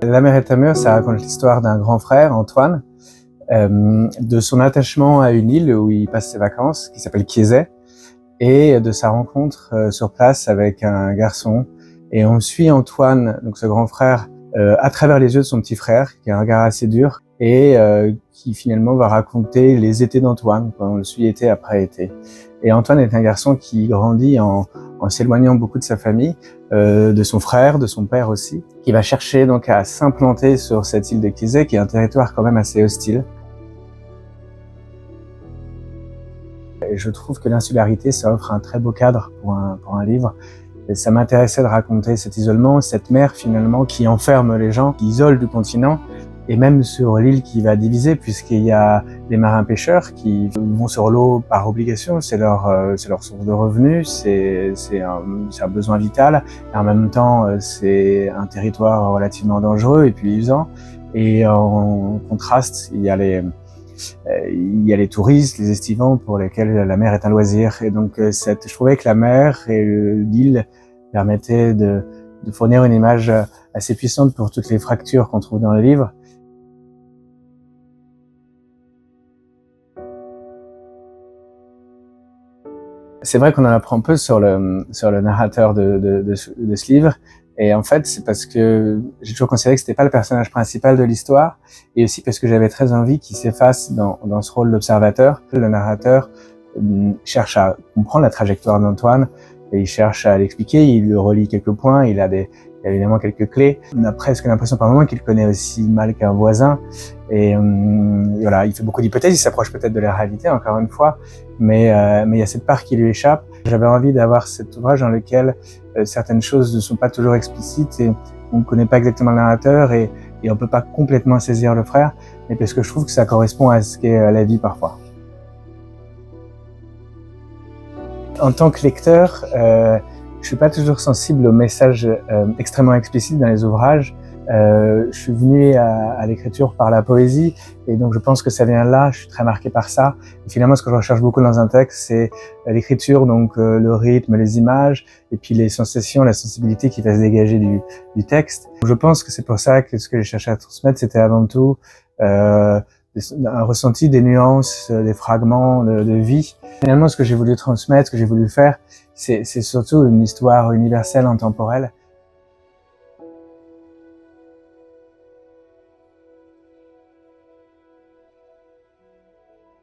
La mer est à mur, ça raconte l'histoire d'un grand frère, Antoine, de son attachement à une île où il passe ses vacances, qui s'appelle Kiezet, et de sa rencontre sur place avec un garçon. Et on suit Antoine, donc ce grand frère, à travers les yeux de son petit frère, qui a un regard assez dur, et qui finalement va raconter les étés d'Antoine, on le suit été après été. Et Antoine est un garçon qui grandit en s'éloignant beaucoup de sa famille, de son frère, de son père aussi, qui va chercher donc à s'implanter sur cette île de Kiezet, qui est un territoire quand même assez hostile. Et je trouve que l'insularité, ça offre un très beau cadre pour un livre. Et ça m'intéressait de raconter cet isolement, cette mer finalement qui enferme les gens, qui isole du continent, et même sur l'île qui va diviser, puisqu'il y a des marins pêcheurs qui vont sur l'eau par obligation, c'est leur source de revenus, c'est un besoin vital, et en même temps c'est un territoire relativement dangereux et puis usant. Et en contraste, il y a les touristes, les estivants pour lesquels la mer est un loisir. Et donc je trouvais que la mer et l'île permettaient de fournir une image assez puissante pour toutes les fractures qu'on trouve dans le livre. C'est vrai qu'on en apprend peu sur le narrateur de ce livre. Et en fait, c'est parce que j'ai toujours considéré que c'était pas le personnage principal de l'histoire, et aussi parce que j'avais très envie qu'il s'efface dans ce rôle d'observateur. Le narrateur cherche à comprendre la trajectoire d'Antoine, et il cherche à l'expliquer, il lui relie quelques points, il y a évidemment quelques clés. On a presque l'impression par moments qu'il le connaît aussi mal qu'un voisin. Et voilà, il fait beaucoup d'hypothèses, il s'approche peut-être de la réalité, encore une fois, mais il y a cette part qui lui échappe. J'avais envie d'avoir cet ouvrage dans lequel certaines choses ne sont pas toujours explicites et on ne connaît pas exactement le narrateur et on ne peut pas complètement saisir le frère, mais parce que je trouve que ça correspond à ce qu'est la vie parfois. En tant que lecteur, je suis pas toujours sensible aux messages extrêmement explicites dans les ouvrages. Je suis venu à l'écriture par la poésie, et donc je pense que ça vient là, je suis très marqué par ça. Et finalement, ce que je recherche beaucoup dans un texte, c'est l'écriture, donc le rythme, les images, et puis les sensations, la sensibilité qui va se dégager du texte. Je pense que c'est pour ça que ce que j'ai cherché à transmettre, c'était avant tout un ressenti, des nuances, des fragments de vie. Finalement, ce que j'ai voulu transmettre, ce que j'ai voulu faire, c'est surtout une histoire universelle, intemporelle.